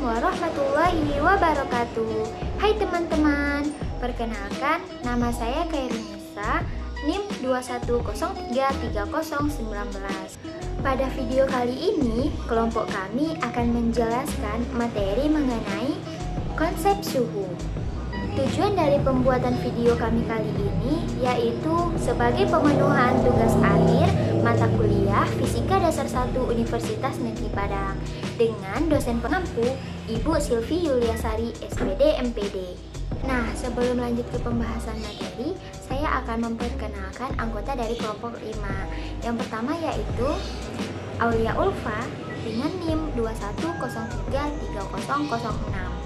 warahmatullahi wabarakatuh. Hai teman-teman, perkenalkan nama saya Khairunisa, NIM 21033019. Pada video kali ini, kelompok kami akan menjelaskan materi mengenai konsep suhu. Tujuan dari pembuatan video kami kali ini yaitu sebagai pemenuhan tugas akhir mata kuliah Fisika Dasar 1 Universitas Negeri Padang dengan dosen pengampu Ibu Silvi Yuliasari, SPD MPD. Nah, sebelum lanjut ke pembahasan materi, saya akan memperkenalkan anggota dari kelompok 5. Yang pertama yaitu Aulia Ulfa dengan NIM 21033006.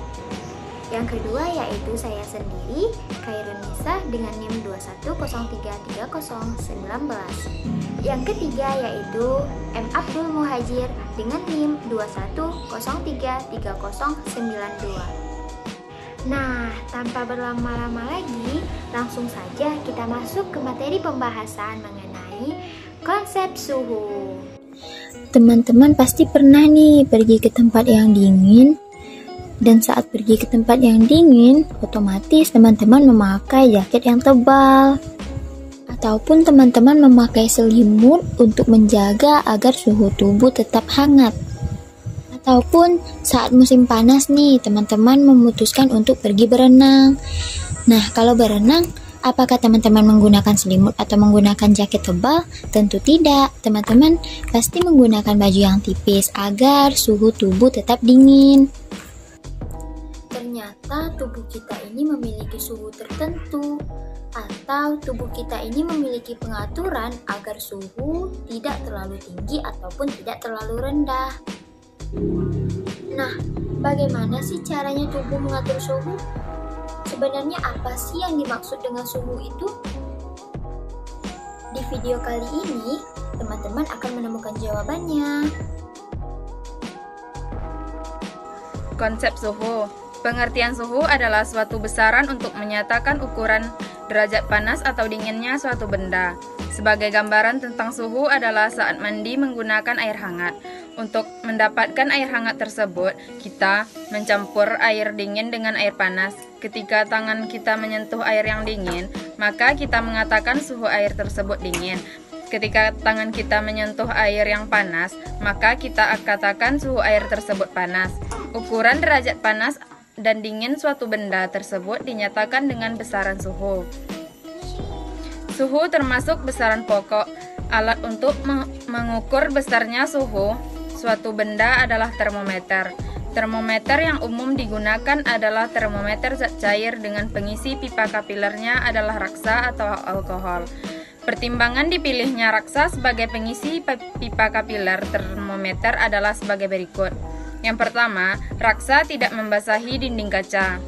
Yang kedua yaitu saya sendiri, Khairunisa dengan NIM 21033019. Yang ketiga yaitu M. Abdul Muhajir dengan NIM 21033092. Nah, tanpa berlama-lama lagi, langsung saja kita masuk ke materi pembahasan mengenai konsep suhu. Teman-teman pasti pernah nih pergi ke tempat yang dingin. Dan saat pergi ke tempat yang dingin, otomatis teman-teman memakai jaket yang tebal. Ataupun teman-teman memakai selimut untuk menjaga agar suhu tubuh tetap hangat. Ataupun saat musim panas nih, teman-teman memutuskan untuk pergi berenang. Nah, kalau berenang, apakah teman-teman menggunakan selimut atau menggunakan jaket tebal? Tentu tidak. Teman-teman pasti menggunakan baju yang tipis agar suhu tubuh tetap dingin. Ternyata tubuh kita ini memiliki suhu tertentu, atau tubuh kita ini memiliki pengaturan agar suhu tidak terlalu tinggi ataupun tidak terlalu rendah. Nah, bagaimana sih caranya tubuh mengatur suhu? Sebenarnya apa sih yang dimaksud dengan suhu itu? Di video kali ini, teman-teman akan menemukan jawabannya. Konsep suhu. Pengertian suhu adalah suatu besaran untuk menyatakan ukuran derajat panas atau dinginnya suatu benda. Sebagai gambaran tentang suhu adalah saat mandi menggunakan air hangat. Untuk mendapatkan air hangat tersebut, kita mencampur air dingin dengan air panas. Ketika tangan kita menyentuh air yang dingin, maka kita mengatakan suhu air tersebut dingin. Ketika tangan kita menyentuh air yang panas, maka kita katakan suhu air tersebut panas. Ukuran derajat panas dan dingin suatu benda tersebut dinyatakan dengan besaran suhu. Suhu termasuk besaran pokok. Alat untuk mengukur besarnya suhu suatu benda adalah termometer. Termometer yang umum digunakan adalah termometer zat cair dengan pengisi pipa kapilernya adalah raksa atau alkohol. Pertimbangan dipilihnya raksa sebagai pengisi pipa kapiler termometer adalah sebagai berikut. Yang pertama, raksa tidak membasahi dinding kaca.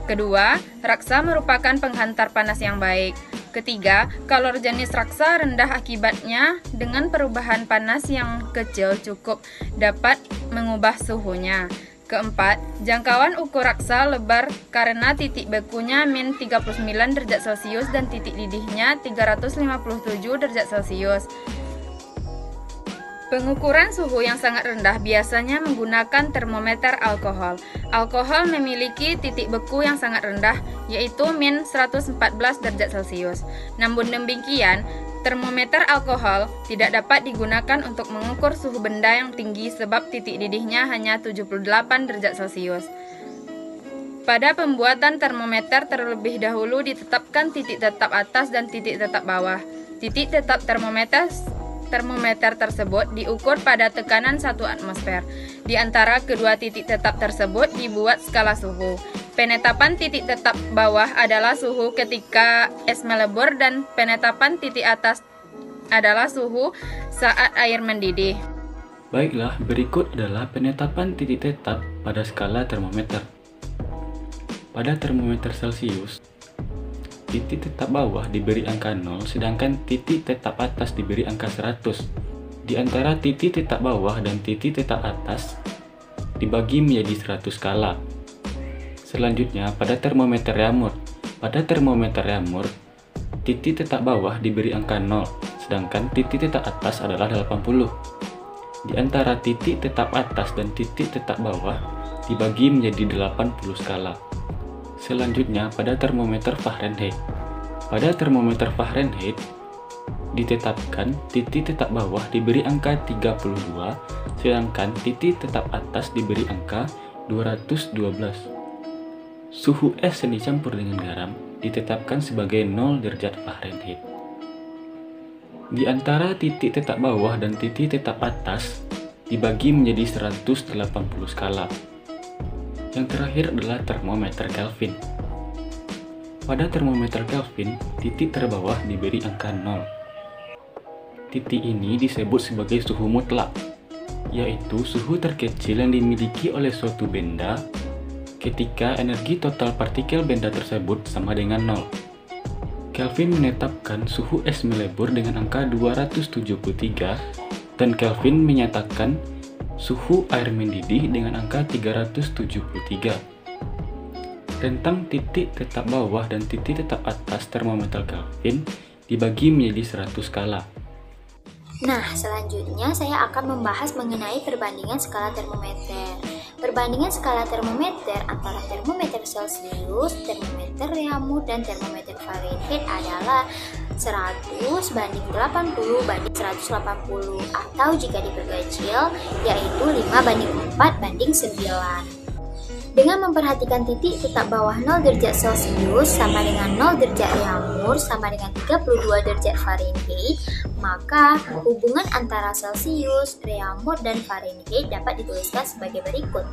Kedua, raksa merupakan penghantar panas yang baik. Ketiga, kalor jenis raksa rendah akibatnya dengan perubahan panas yang kecil cukup dapat mengubah suhunya. Keempat, jangkauan ukur raksa lebar karena titik bekunya min 39 derajat Celcius dan titik didihnya 357 derajat Celcius. Pengukuran suhu yang sangat rendah biasanya menggunakan termometer alkohol. Alkohol memiliki titik beku yang sangat rendah, yaitu min 114 derajat Celcius. Namun demikian, termometer alkohol tidak dapat digunakan untuk mengukur suhu benda yang tinggi sebab titik didihnya hanya 78 derajat Celcius. Pada pembuatan termometer terlebih dahulu ditetapkan titik tetap atas dan titik tetap bawah. Titik tetap termometer tersebut diukur pada tekanan 1 atmosfer. Di antara kedua titik tetap tersebut dibuat skala suhu. Penetapan titik tetap bawah adalah suhu ketika es melebur dan penetapan titik atas adalah suhu saat air mendidih. Baiklah, berikut adalah penetapan titik tetap pada skala termometer. Pada termometer Celcius, titik tetap bawah diberi angka 0, sedangkan titik tetap atas diberi angka 100. Di antara titik tetap bawah dan titik tetap atas dibagi menjadi 100 skala. Selanjutnya, pada termometer Raymond. Pada termometer Raymond, titik tetap bawah diberi angka 0, sedangkan titik tetap atas adalah 80. Di antara titik tetap atas dan titik tetap bawah dibagi menjadi 80 skala. Selanjutnya pada termometer Fahrenheit. Pada termometer Fahrenheit ditetapkan titik tetap bawah diberi angka 32, sedangkan titik tetap atas diberi angka 212. Suhu es yang dicampur dengan garam ditetapkan sebagai 0 derajat Fahrenheit. Di antara titik tetap bawah dan titik tetap atas dibagi menjadi 180 skala. Yang terakhir adalah termometer Kelvin. Pada termometer Kelvin, titik terbawah diberi angka 0. Titik ini disebut sebagai suhu mutlak, yaitu suhu terkecil yang dimiliki oleh suatu benda ketika energi total partikel benda tersebut sama dengan 0. Kelvin menetapkan suhu es melebur dengan angka 273 dan Kelvin menyatakan suhu air mendidih dengan angka 373. Tentang titik tetap bawah dan titik tetap atas termometer Kelvin dibagi menjadi 100 skala. Nah, selanjutnya saya akan membahas mengenai perbandingan skala termometer. Perbandingan skala termometer antara termometer Celcius, termometer Reaumur, dan termometer Fahrenheit adalah 100 banding 80 banding 180, atau jika diperkecil yaitu 5 banding 4 banding 9. Dengan memperhatikan titik tetap bawah 0 derajat Celcius sama dengan 0 derajat Reaumur sama dengan 32 derajat Fahrenheit, maka hubungan antara Celcius, Reaumur, dan Fahrenheit dapat dituliskan sebagai berikut.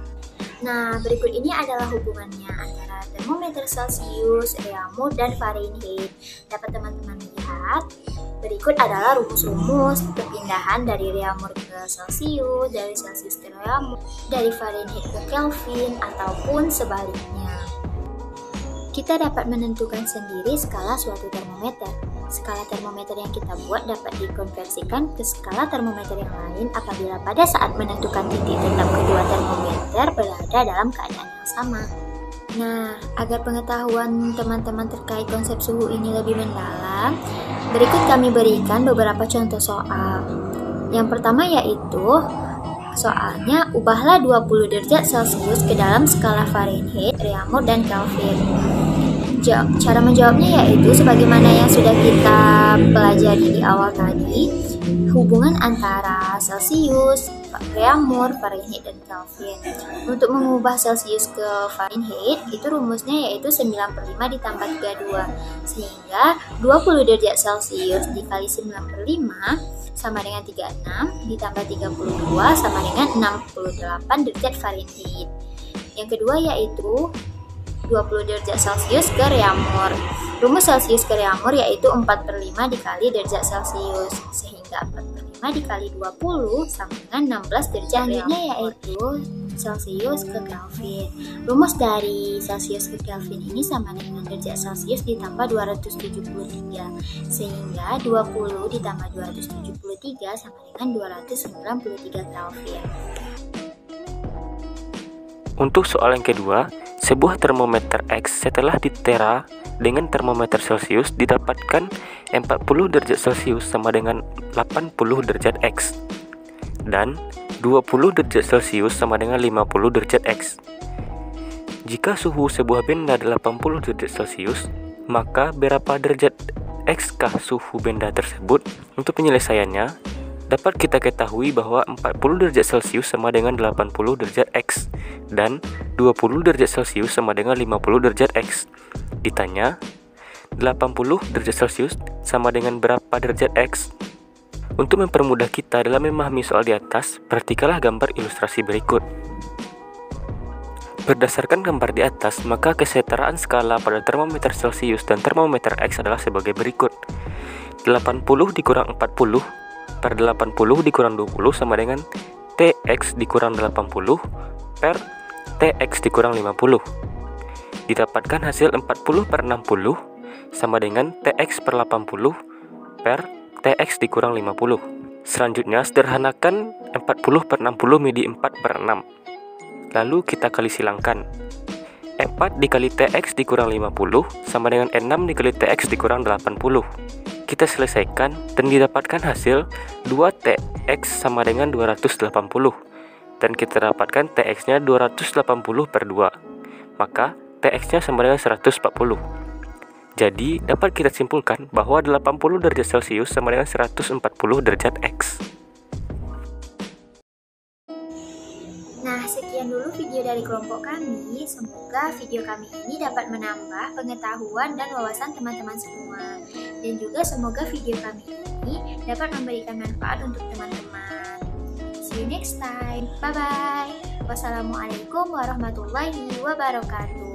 Nah, berikut ini adalah hubungannya antara termometer Celcius, Reaumur, dan Fahrenheit. Dapat teman-teman lihat? Berikut adalah rumus-rumus perpindahan dari Reaumur ke Celcius, dari Celcius ke Reaumur, dari Fahrenheit ke Kelvin, ataupun sebaliknya. Kita dapat menentukan sendiri skala suatu termometer. Skala termometer yang kita buat dapat dikonversikan ke skala termometer yang lain apabila pada saat menentukan titik tetap kedua termometer berada dalam keadaan yang sama. Nah, agar pengetahuan teman-teman terkait konsep suhu ini lebih mendalam, berikut kami berikan beberapa contoh soal. Yang pertama yaitu, soalnya ubahlah 20 derajat Celcius ke dalam skala Fahrenheit, Reaumur, dan Kelvin. Cara menjawabnya yaitu sebagaimana yang sudah kita pelajari di awal tadi, hubungan antara Celcius, Reaumur, Fahrenheit, dan Kelvin. Untuk mengubah Celcius ke Fahrenheit, itu rumusnya yaitu 9/5 ditambah 32. Sehingga 20 derajat Celcius dikali 9/5 sama dengan 36, ditambah 32 sama dengan 68 derajat Fahrenheit. Yang kedua yaitu 20 derajat Celcius ke Reaumur. Rumus Celcius ke Reaumur yaitu 4/5 dikali derajat Celcius, sehingga 4/5 dikali 20 sama dengan 16 derajat. Selanjutnya yaitu Celcius ke Kelvin. Rumus dari Celcius ke Kelvin ini sama dengan derajat Celcius ditambah 273, sehingga 20 ditambah 273 sama dengan 293 Kelvin. Untuk soal yang kedua, sebuah termometer X setelah ditera dengan termometer Celcius didapatkan 40 derajat Celcius sama dengan 80 derajat X dan 20 derajat Celcius sama dengan 50 derajat X. Jika suhu sebuah benda 80 derajat Celcius, maka berapa derajat X kah suhu benda tersebut? Untuk penyelesaiannya, dapat kita ketahui bahwa 40 derajat Celcius sama dengan 80 derajat X dan 20 derajat Celcius sama dengan 50 derajat X. Ditanya, 80 derajat Celcius sama dengan berapa derajat X? Untuk mempermudah kita dalam memahami soal di atas, perhatikanlah gambar ilustrasi berikut. Berdasarkan gambar di atas, maka kesetaraan skala pada termometer Celcius dan termometer X adalah sebagai berikut. 80 dikurang 40 per 80 dikurang 20 sama dengan TX dikurang 80 per TX dikurang 50. Didapatkan hasil 40 per 60 sama dengan TX per 80 per TX dikurang 50. Selanjutnya sederhanakan 40 per 60 menjadi 4 per 6. Lalu kita kali silangkan. 4 dikali TX dikurang 50 sama dengan 6 dikali TX dikurang 80. Kita selesaikan dan didapatkan hasil 2TX sama dengan 280. dan kita dapatkan TX-nya 280 per 2. Maka TX-nya sama dengan 140. Jadi, dapat kita simpulkan bahwa 80 derajat Celcius sama dengan 140 derajat X. Nah, sekian dulu video dari kelompok kami. Semoga video kami ini dapat menambah pengetahuan dan wawasan teman-teman semua. Dan juga semoga video kami ini dapat memberikan manfaat untuk teman-teman. See you next time. Bye-bye. Wassalamualaikum warahmatullahi wabarakatuh.